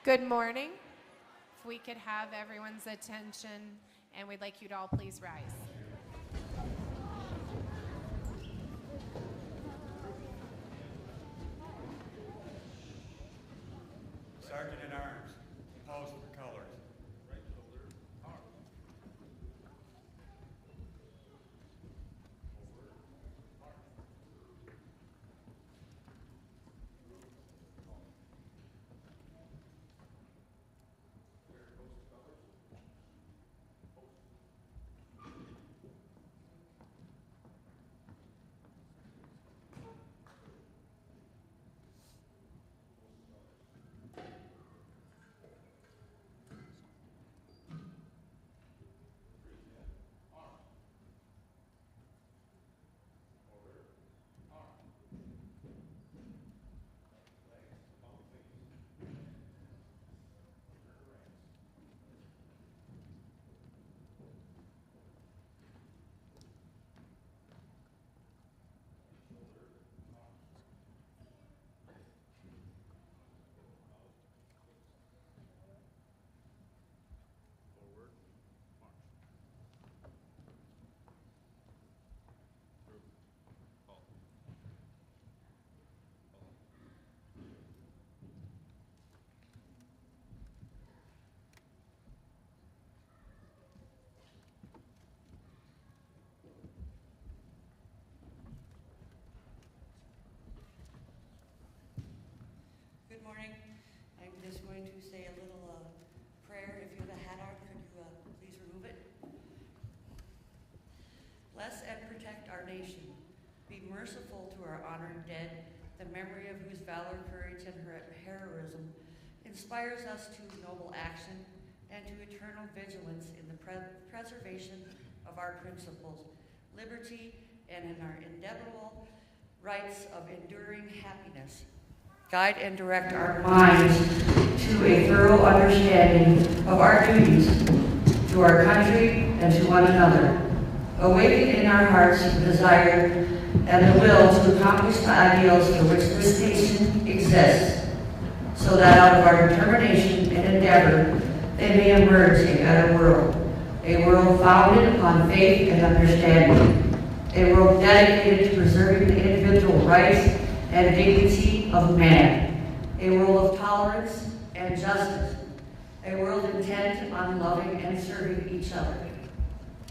Good morning. If we could have everyone's attention, and we'd like you to all please rise. Sergeant at Arms, post for colors. Right shoulder, arm. Forward, march. Where post colors? Post. Good morning. I'm just going to say a little prayer. If you have a hat on, could you please remove it? Bless and protect our nation. Be merciful to our honored dead, the memory of whose valor, courage, and heroism inspires us to noble action and to eternal vigilance in the preservation of our principles, liberty, and in our inevitable rights of enduring happiness. Guide and direct our minds to a thorough understanding of our duties to our country and to one another. Awaken in our hearts the desire and the will to accomplish the ideals for which this nation exists, so that out of our determination and endeavor, they may emerge a better world founded upon faith and understanding, a world dedicated to preserving the individual rights and dignity of man, a world of tolerance and justice, a world intent on loving and serving each other.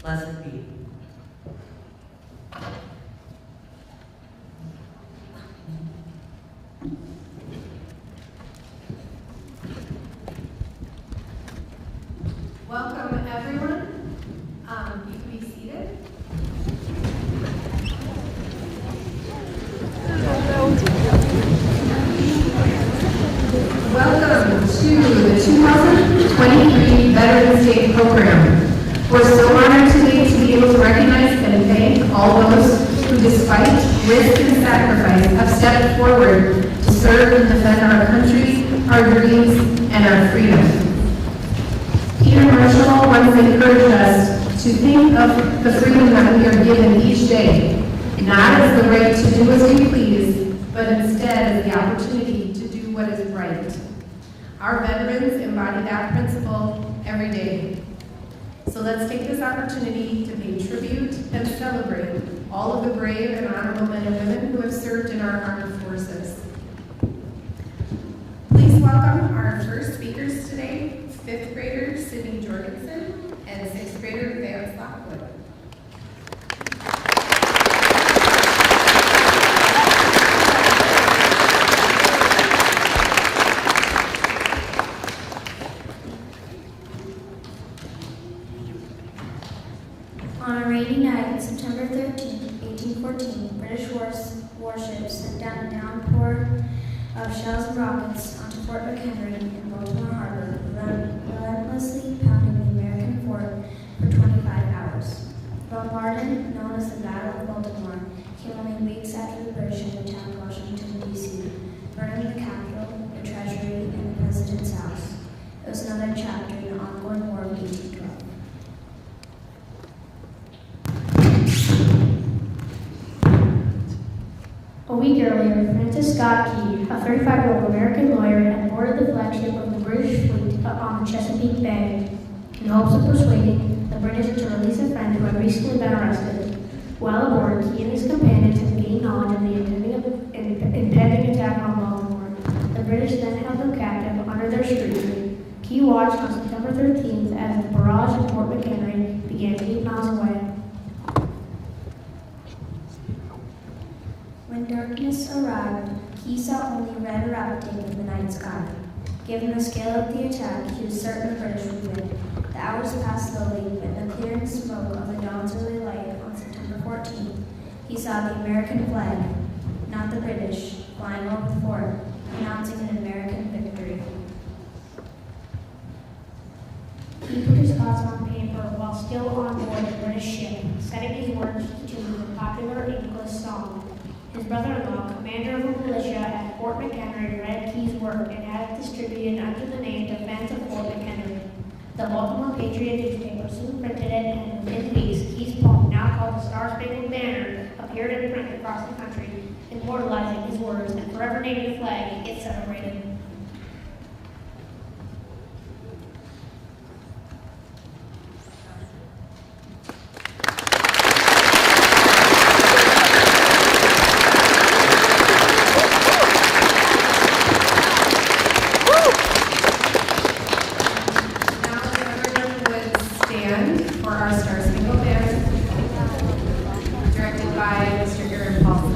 Blessed be. Welcome, everyone. You can be seated. Welcome to the 2023 Veterans Day Program. We're so honored today to be able to recognize and thank all those who, despite risk and sacrifice, have stepped forward to serve and defend our country, our dreams, and our freedom. Peter Marshall once encouraged us to think of the freedom that we are given each day, not as the right to do as we please, but instead as the opportunity to do what is right. Our veterans embody that principle every day. So let's take this opportunity to pay tribute and celebrate all of the brave and honorable men and women who have served in our armed forces. Please welcome our first speakers today, 5th grader Sydney Jorgensen and 6th grader Vance Lockwood. On a rainy night, September 13, 1814, British warships sent down a downpour of shells and rockets onto Fort McHenry in Baltimore Harbor, relentlessly pounding the American fort for 25 hours. The bombardment, known as the Battle of Baltimore, came only weeks after the British had attacked Washington, D.C., burning the Capitol, the Treasury, and the President's house. It was another chapter in the ongoing War of 1812. A week earlier, earlier, Francis Scott Key, a 35-year-old American lawyer, had boarded the flagship of the British fleet on the Chesapeake Bay in hopes of persuading the British to release a friend who had recently been arrested. While aboard, Key and his companions had gained knowledge of the impending attack on Baltimore. The British then held them captive under their street tree. Key watched on September 13th as the barrage at Fort McHenry began 8 miles away. When darkness arrived, Key saw only red rapidating in the night sky. Given the scale of the attack, he was certain the British would win. The hours passed slowly, but in the clearing smoke of the dawn's early light on September 14th, he saw the American flag, not the British, flying over the fort, announcing an American victory. He put his thoughts on paper while still on board the British ship, setting his words to the popular English song. His brother-in-law, commander of a militia at Fort McHenry, read Key's work and had it distributed under the name Defense of Fort McHenry. The Baltimore Patriot newspaper soon printed it, and within weeks, Key's poem, now called the Star-Spangled Banner, appeared in print across the country, immortalizing his words and forever naming the flag it celebrated. For our Star Spangled Banner, directed by Mr. Aaron Paulson.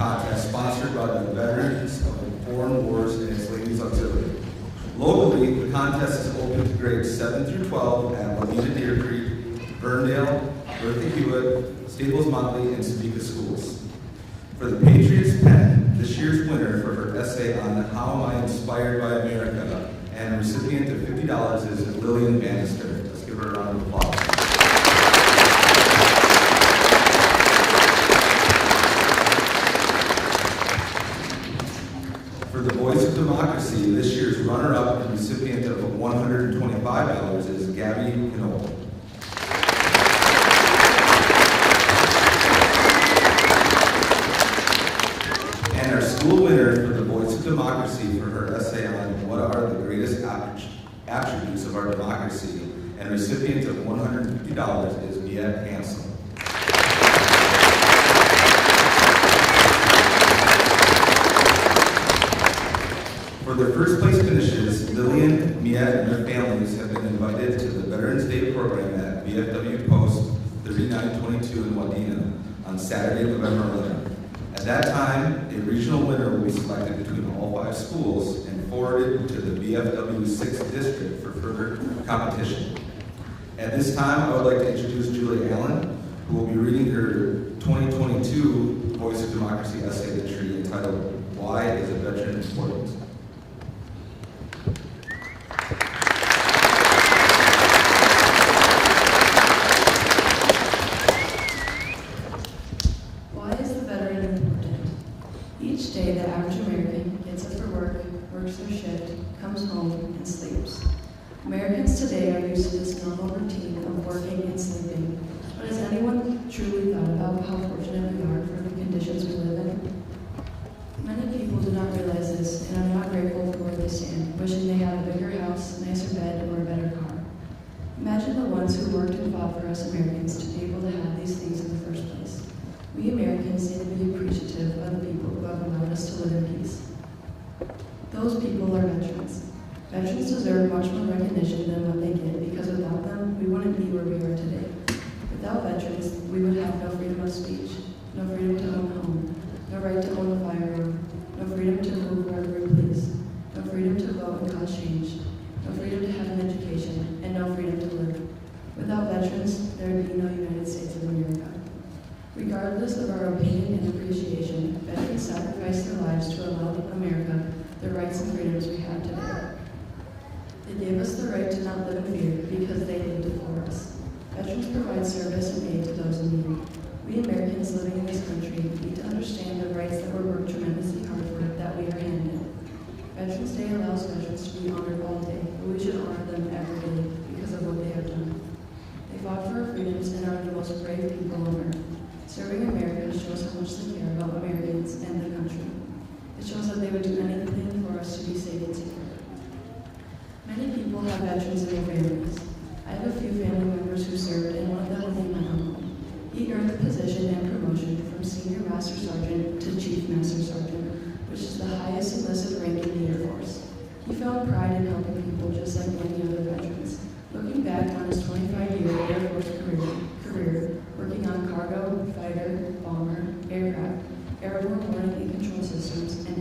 contest sponsored by the Veterans of the Foreign Wars and its Ladies Auxiliary. Locally, the contest is open to grades 7 through 12 at Lavina Deer Creek, Ferndale, Bertha-Hewitt, Staples Motley, and Sabika schools. For the Patriots Pen, this year's winner for her essay on How Am I Inspired by America, and recipient of $50 is Lillian Bannister. Let's give her a round of applause. For the Voice of Democracy, this year's runner-up and recipient of $125 is Gabby Knoll. And our school winner for the Voice of Democracy for her essay on what are the greatest attributes of our democracy, and recipient of $150 is Miette Hansel. For their first place finishes, Lillian, Miette, and their families have been invited to the Veterans Day program at VFW Post 3922 in Wadena on Saturday, November 11th. At that time, a regional winner will be selected between all 5 schools and forwarded to the VFW 6th District for further competition. At this time, I would like to introduce Julie Allen, who will be reading her 2022 Voice of Democracy essay entry entitled, Why is a Veteran Important? Why is the veteran important? Each day, the average American gets up for work, works their shift, comes home, and sleeps. Americans today are used to this normal routine of working and sleeping. But has anyone truly thought about how fortunate we are for the conditions we live in? Many people do not realize this and are not grateful for where they stand, wishing they had a bigger house, a nicer bed, or a better car. Imagine the ones who worked and fought for us Americans to be able to have these things in the first place. We Americans need to be appreciative of the people who have allowed us to live in peace. Those people are veterans. Veterans deserve much more recognition than what they get because without them, we wouldn't be where we are today. Without veterans, we would have no freedom of speech, no freedom to own a home, no right to own a firearm, no freedom to move wherever we please, no freedom to vote and cause change, no freedom to have an education, and no freedom to live. Without veterans, there would be no United States of America. Regardless of our opinion and appreciation, veterans sacrificed their lives to allow America the rights and freedoms we have today. They gave us the right to not live in fear because they lived it for us. Veterans provide service and aid to those in need. We Americans living in this country need to understand the rights that were worked tremendously hard for that we are handed. Veterans Day allows veterans to be honored all day, but we should honor them every day because of what they have done. They fought for our freedoms and are the most brave people on earth. Serving America shows how much they care about Americans and the country. It shows that they would do anything for us to be safe and secure. Many people have veterans in their families. I have a few family members who served, and one of them will be my uncle. He earned the position and promotion from Senior Master Sergeant to Chief Master Sergeant, which is the highest enlisted rank in the Air Force. He found pride in helping people just like many other veterans. Looking back on his 25-year Air Force career, working on cargo, fighter, bomber, aircraft, airborne warning and control systems, and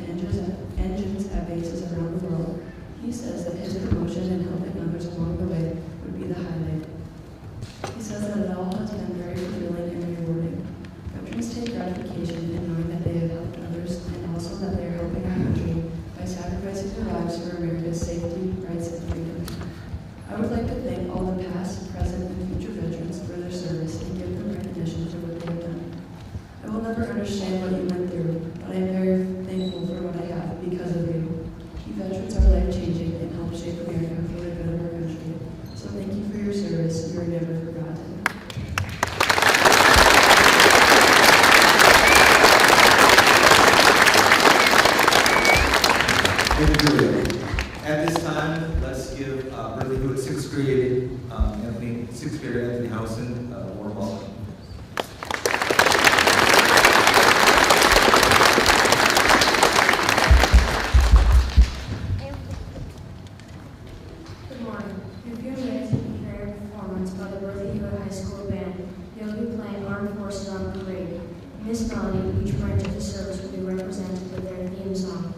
engines at bases around the world, he says that his promotion and helping others along the way would be the highlight. He says that it all has been very fulfilling and rewarding. Veterans take gratification in knowing that they have helped others and also that they are helping our country by sacrificing their lives for America's safety, rights, and freedom. I would like to thank all the past, present, and future veterans for their service and give them recognition for what they have done. I will never understand what you went through, but I am very thankful for what I have because of you. You veterans are life-changing and help shape America for the good of our country. So thank you for your service. You are never forgotten. Thank you, Julia. At this time, let's give Bertha-Hewitt sixth grade Anthony Housen a warm welcome. Good morning. In a few minutes, you can hear a performance by the Bertha-Hewitt High School Band. They'll be playing Armed Forces on Parade. In this melody, each branch of the service will be represented with their theme song.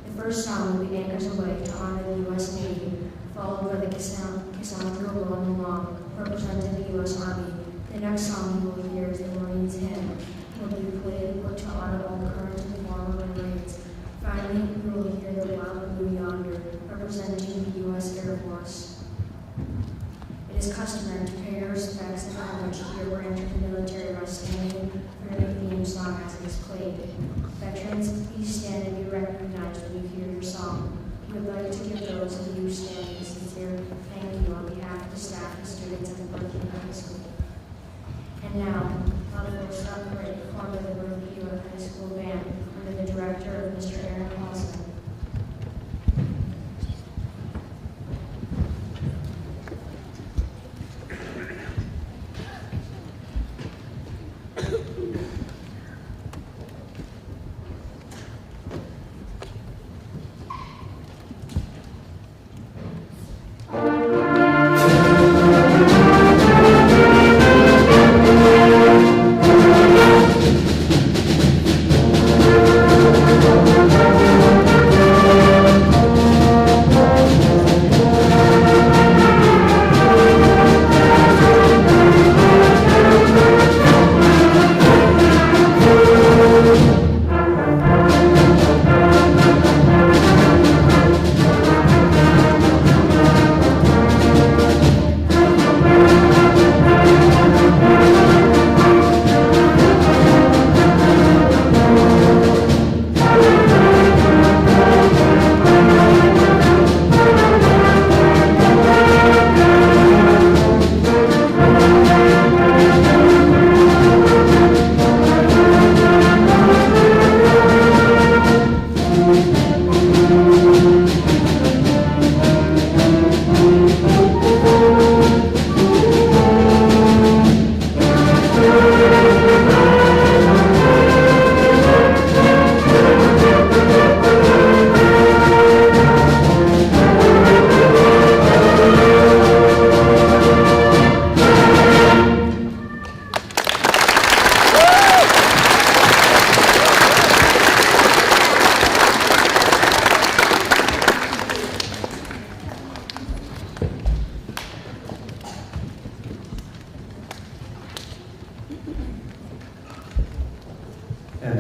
The first song will be Anchors Away to honor the U.S. Navy, followed by the Cassandra Rolling Along, representing the U.S. Army. The next song you will hear is the Marines Hymn. It will be played to honor all current and former Marines. Finally, you will hear the Wild Blue Yonder, representing the U.S. Air Force. It is customary to pay your respects and homage to your branch of the military by standing for the theme song as it is played. Veterans, please stand and be recognized when you hear your song. We would like to give those of you standing a sincere thank you on behalf of the staff and students at the Bertha-Hewitt High School. And now, on the first parade performed by the Bertha-Hewitt High School Band under the director of Mr. Aaron Paulson.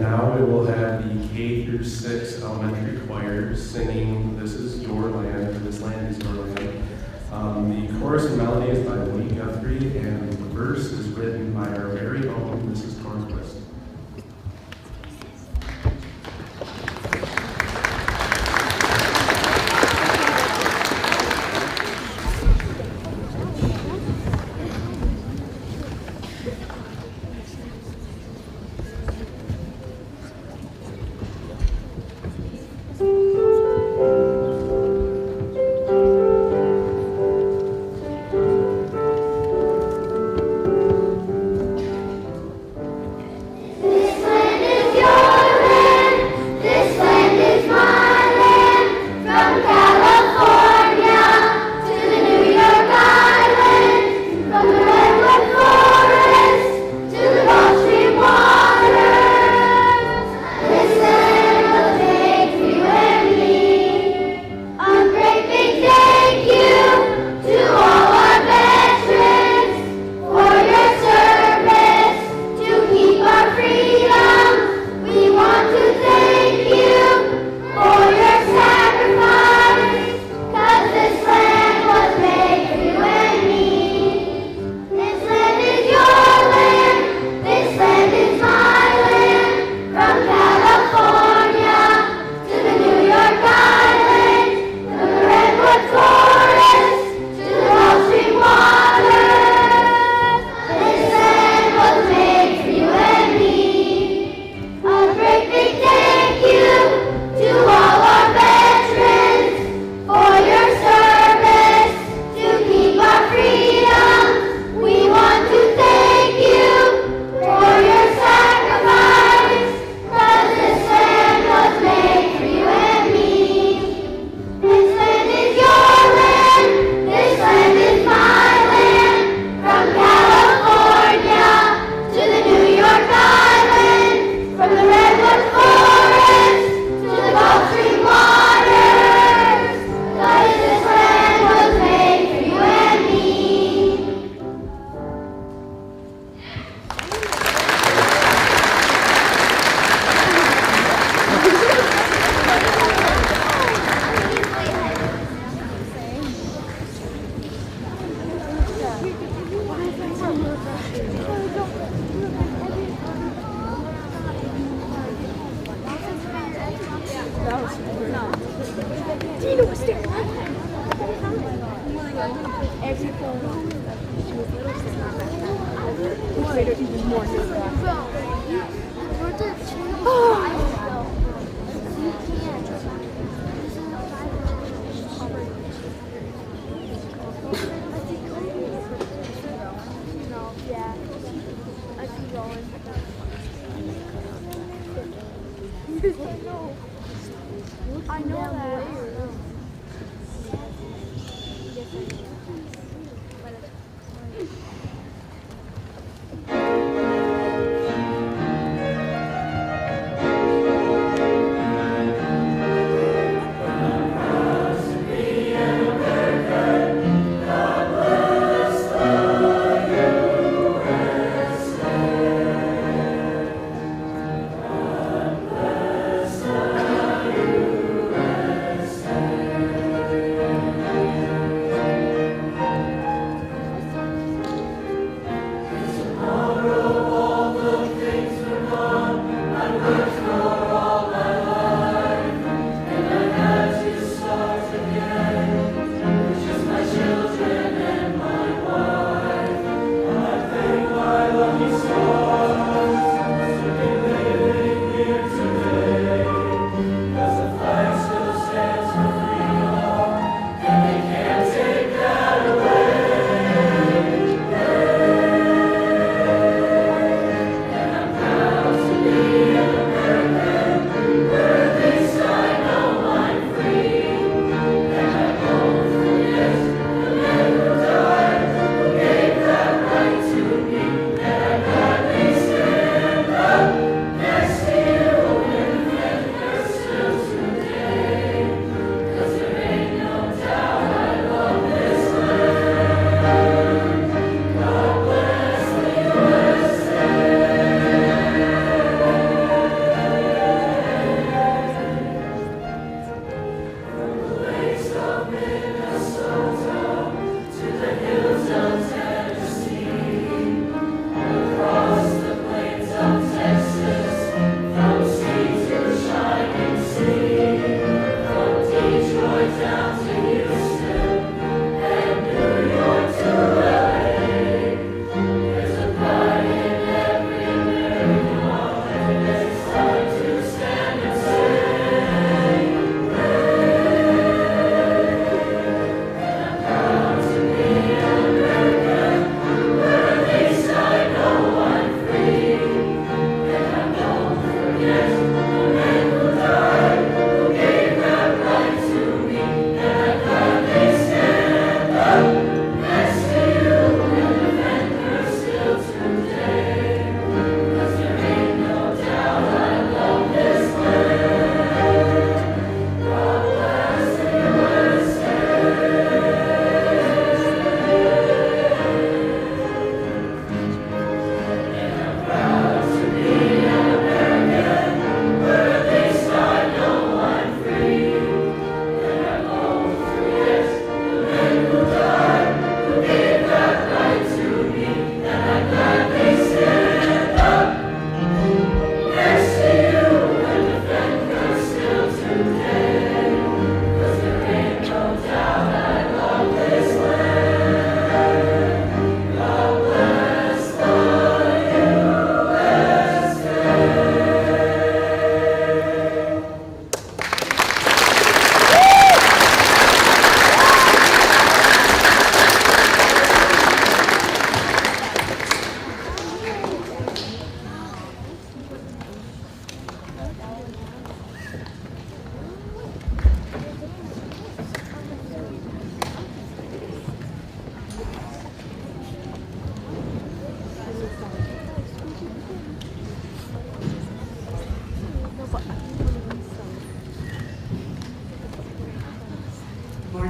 now we will have the K through 6 elementary choir singing "This Is Your Land," or "This Land Is Your Land." The chorus and melody is by Lee Guthrie, and the verse is written by our very own Mrs. Tornquist. I know that.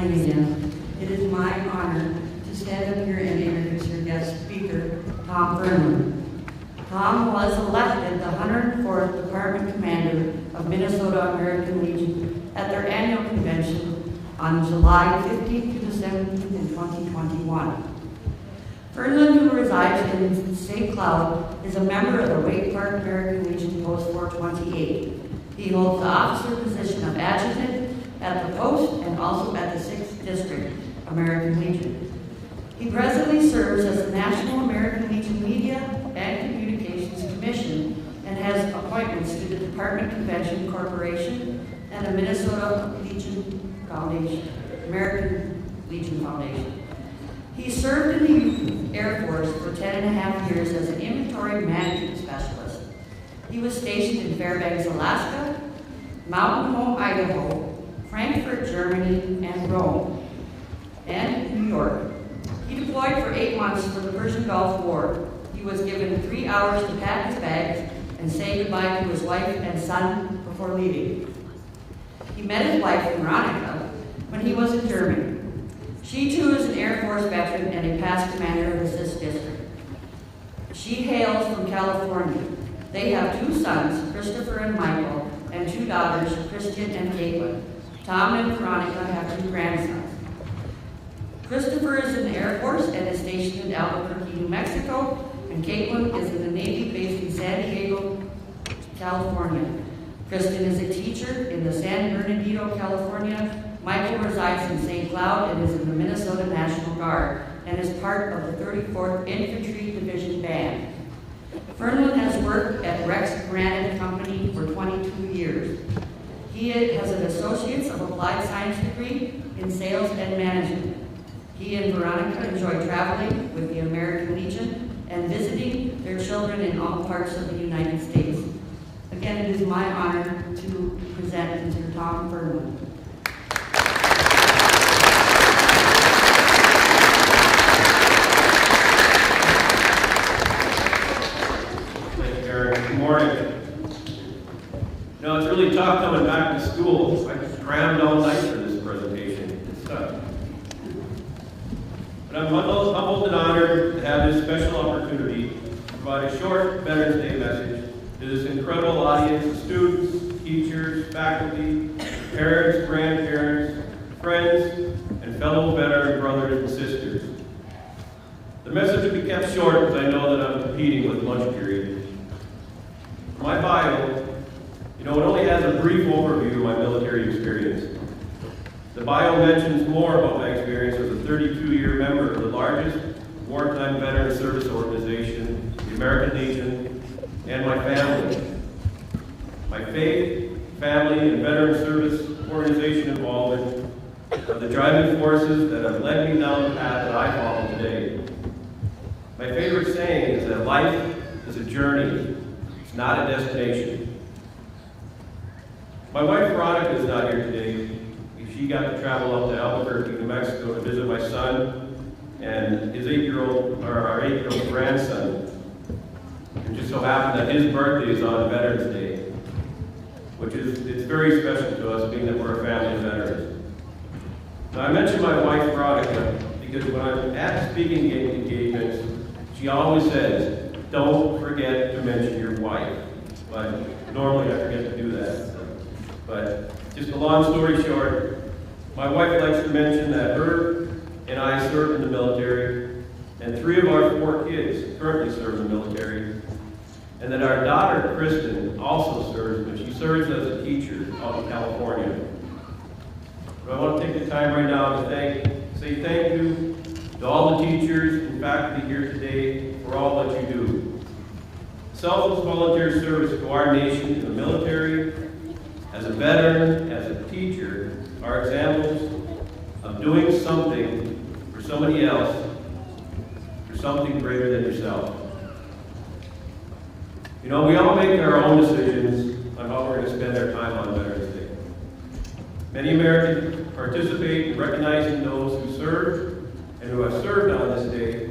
morning again. It is my honor to stand up here and introduce your guest speaker, Tom Fernlund. Tom was elected the 104th Department Commander of Minnesota American Legion at their annual convention on July 15th to the 17th in 2021. Fernlund, who resides in St. Cloud, is a member of the Wake Park American Legion Post 428. He holds the officer position of adjutant at the post and also at the 6th District American Legion. He presently serves as the National American Legion Media and Communications Commission and has appointments to the Department Convention Corporation and the Minnesota Legion Foundation, American Legion Foundation. He served in the Air Force for 10.5 years as an inventory management specialist. He was stationed in Fairbanks, Alaska, Mountain Home, Idaho, Frankfurt, Germany, and Rome, and New York. He deployed for 8 months for the Persian Gulf War. He was given 3 hours to pack his bags and say goodbye to his wife and son before leaving. He met his wife, Veronica, when he was in Germany. She too is an Air Force veteran and a past commander of the 6th District. She hails from California. They have 2 sons, Christopher and Michael, and 2 daughters, Christian and Caitlin. Tom and Veronica have 2 grandsons. Christopher is in the Air Force and is stationed in Albuquerque, New Mexico, and Caitlin is in the Navy based in San Diego, California. Kristen is a teacher in the San Bernardino, California. Michael resides in St. Cloud and is in the Minnesota National Guard and is part of the 34th Infantry Division Band. Fernlund has worked at Rex Granite Company for 22 years. He has an Associate's of Applied Science degree in Sales and Management. He and Veronica enjoy traveling with the American Legion and visiting their children in all parts of the United States. Again, it is my honor to present Mr. Tom Fernlund. Thank you, Eric. Good morning. You know, it's really tough coming back to school. I crammed all night for this presentation. It's tough. But I'm humbled and honored to have this special opportunity to provide a short Veterans Day message to this incredible audience of students, teachers, faculty, parents, grandparents, friends, and fellow veteran brothers and sisters. The message will be kept short because I know that I'm competing with lunch period. My bio, you know, it only has a brief overview of my military experience. The bio mentions more about my experience as a 32-year member of the largest wartime veteran service organization, the American Legion, and my family. My faith, family, and veteran service organization involvement are the driving forces that have led me down the path that I follow today. My favorite saying is that life is a journey, it's not a destination. My wife Veronica is not here today. She got to travel up to Albuquerque, New Mexico to visit my son and his our 8-year-old grandson. It just so happened that his birthday is on Veterans Day, which it's very special to us, being that we're a family of veterans. Now, I mentioned my wife Veronica because when I'm at speaking engagements, she always says, "Don't forget to mention your wife." But normally I forget to do that. But just a long story short, my wife likes to mention that her and I served in the military, and 3 of our 4 kids currently serve in the military, and that our daughter, Kristen, also serves, but she serves as a teacher out in California. But I want to take the time right now to say thank you to all the teachers and faculty here today for all that you do. Selfless volunteer service to our nation in the military, as a veteran, as a teacher, are examples of doing something for somebody else, for something greater than yourself. You know, we all make our own decisions on how we're going to spend our time on Veterans Day. Many Americans participate in recognizing those who served and who have served on this day,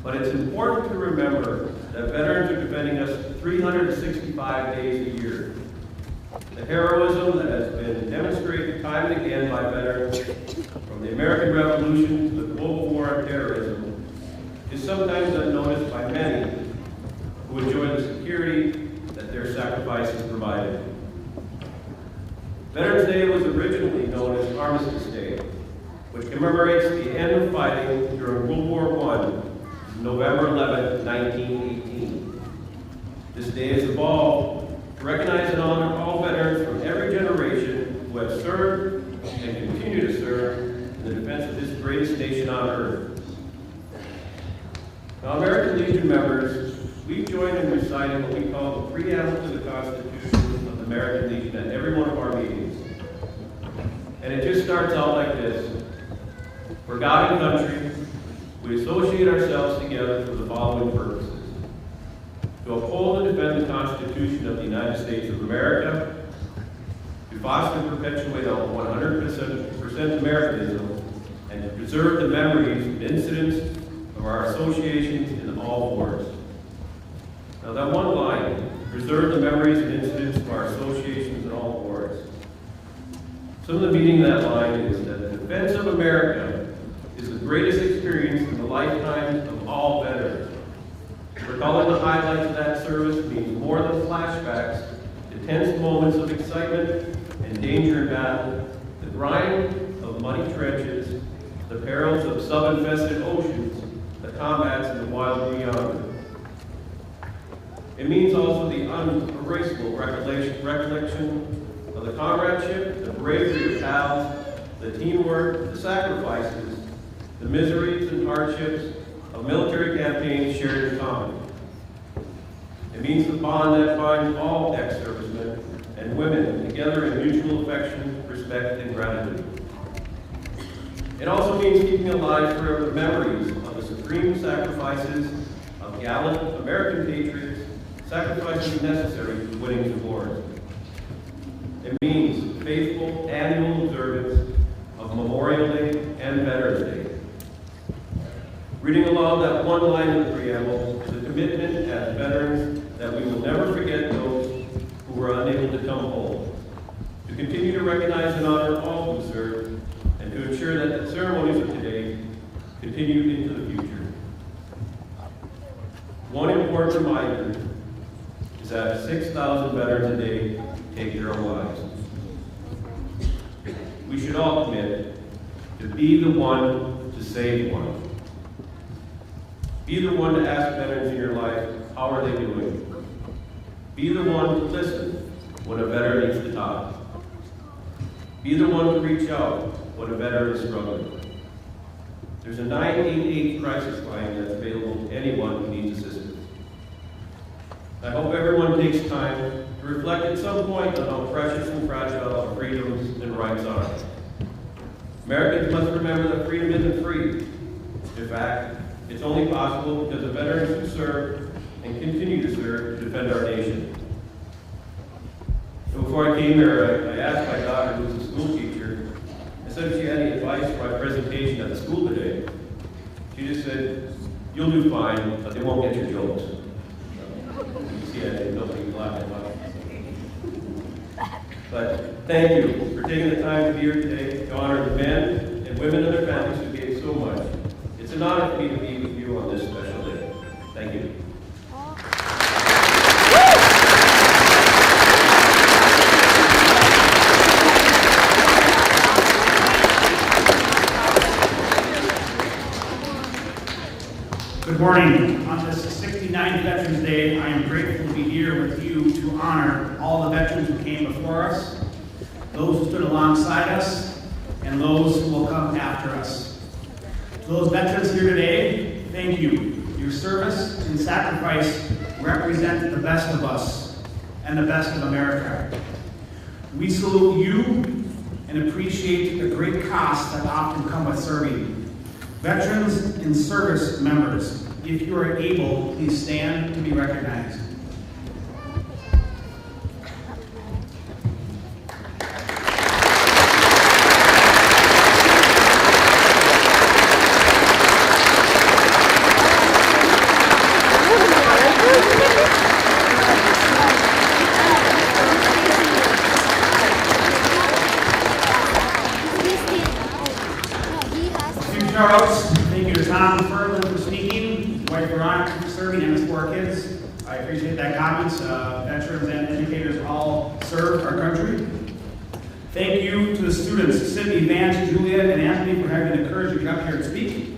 but it's important to remember that veterans are defending us 365 days a year. The heroism that has been demonstrated time and again by veterans from the is sometimes unnoticed by many who enjoy the security that their sacrifices provided. Veterans Day was originally known as Armistice Day, which commemorates the end of fighting during World War I, November 11, 1918. This day has evolved to recognize and honor all veterans from every generation who have served and continue to serve in the defense of this greatest nation on earth. Now, American Legion members, we've joined in reciting what we call the preamble to the Constitution of the American Legion at every one of our meetings. And it just starts out like this. For God and country, we associate ourselves together for the following purposes: to uphold and defend the Constitution of the United States of America, to foster and perpetuate our 100% Americanism, and to preserve the memories and incidents of our associations in all wars. Now that one line, preserve the memories and incidents of our associations in all wars. Some of the meaning of that line is that the defense of America is the greatest experience in the lifetimes of all veterans. Recalling the highlights of that service means more than flashbacks to tense moments of excitement and danger in battle, the grind of muddy trenches, the perils of sub-infested oceans, the combats in the wild beyond. It means also the unerasable recollection of the comradeship, the bravery of pals, the teamwork, the sacrifices, the miseries and hardships of military campaigns shared in common. It means the bond that binds all ex-servicemen and women together in mutual affection, respect, and gratitude. It also means keeping alive forever the memories of the supreme sacrifices of gallant American patriots, sacrifices necessary to winning the wars. It means faithful annual observance of Memorial Day and Veterans Day. Reading aloud that one line of the preamble is a commitment as veterans that we will never forget those who were unable to come home, to continue to recognize and honor all who served, and to ensure that the ceremonies of today continue into the future. One important reminder is that 6,000 veterans a day take their own lives. We should all commit to be the one to save one. Be the one to ask veterans in your life, how are they doing? Be the one to listen when a veteran needs to talk. Be the one to reach out when a veteran is struggling. There's a 988 crisis line that's available to anyone who needs assistance. I hope everyone takes time to reflect at some point on how precious and fragile our freedoms and rights are. Americans must remember that freedom isn't free. In fact, it's only possible because of veterans who served and continue to serve to defend our nation. So before I came here, I asked my daughter, who was a school teacher, I said if she had any advice for my presentation at the school today. She just said, "You'll do fine, but they won't get your jokes." You see, I didn't know what you laughed about. But thank you for taking the time to be here today to honor the men and women and their families who gave so much. It's an honor for me to be with you on this special day. Thank you. Good morning. On this 69th Veterans Day, I am grateful to be here with you to honor all the veterans who came before us, those who stood alongside us, and those who will come after us. To those veterans here today, thank you. Your service and sacrifice represent the best of us and the best of America. We salute you and appreciate the great costs that often come with serving. Veterans and service members, if you are able, please stand to be recognized. Thank you to Tom Furlan for speaking. departments, veterans and educators all serve our country. Thank you to the students, Sydney, Vance, Juliet, and Anthony, for having the courage to come up here and speak.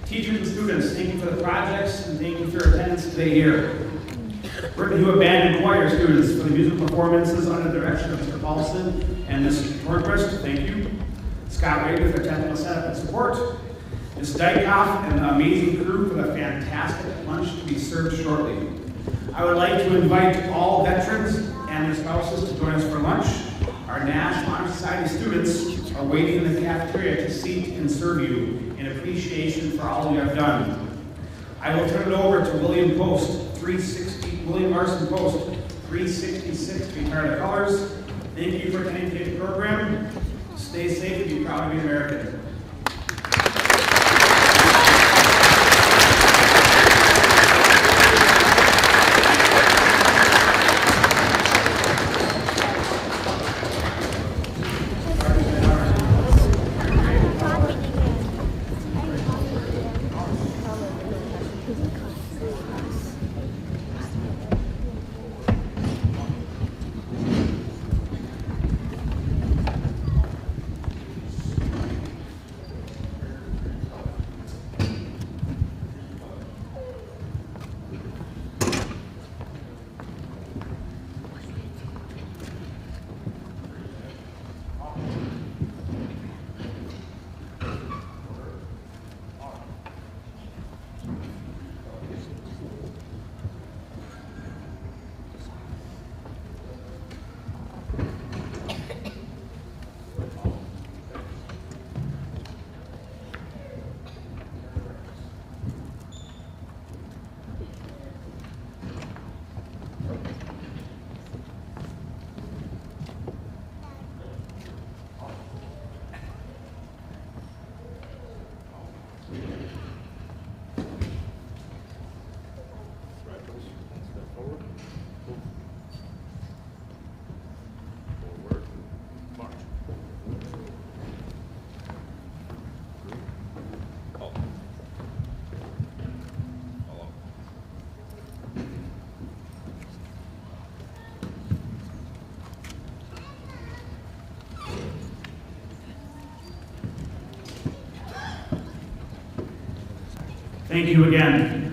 Teachers and students, thank you for the projects, and thank you for your attendance today here. Bertha-Hewitt Band and Choir students for the musical performances under the direction of Mr. Paulson and Ms. Tornquist, thank you. Scott Rader for technical setup and support. Ms. Dykoff and the amazing crew for the fantastic lunch to be served shortly. I would like to invite all veterans and their spouses to join us for lunch. Our National Honor Society students are waiting in the cafeteria to seat and serve you in appreciation for all you have done. I will turn it over to William Larson Post, 366, Retired Colors. Thank you for attending today's program. Stay safe and be proud to be American. Thank you again.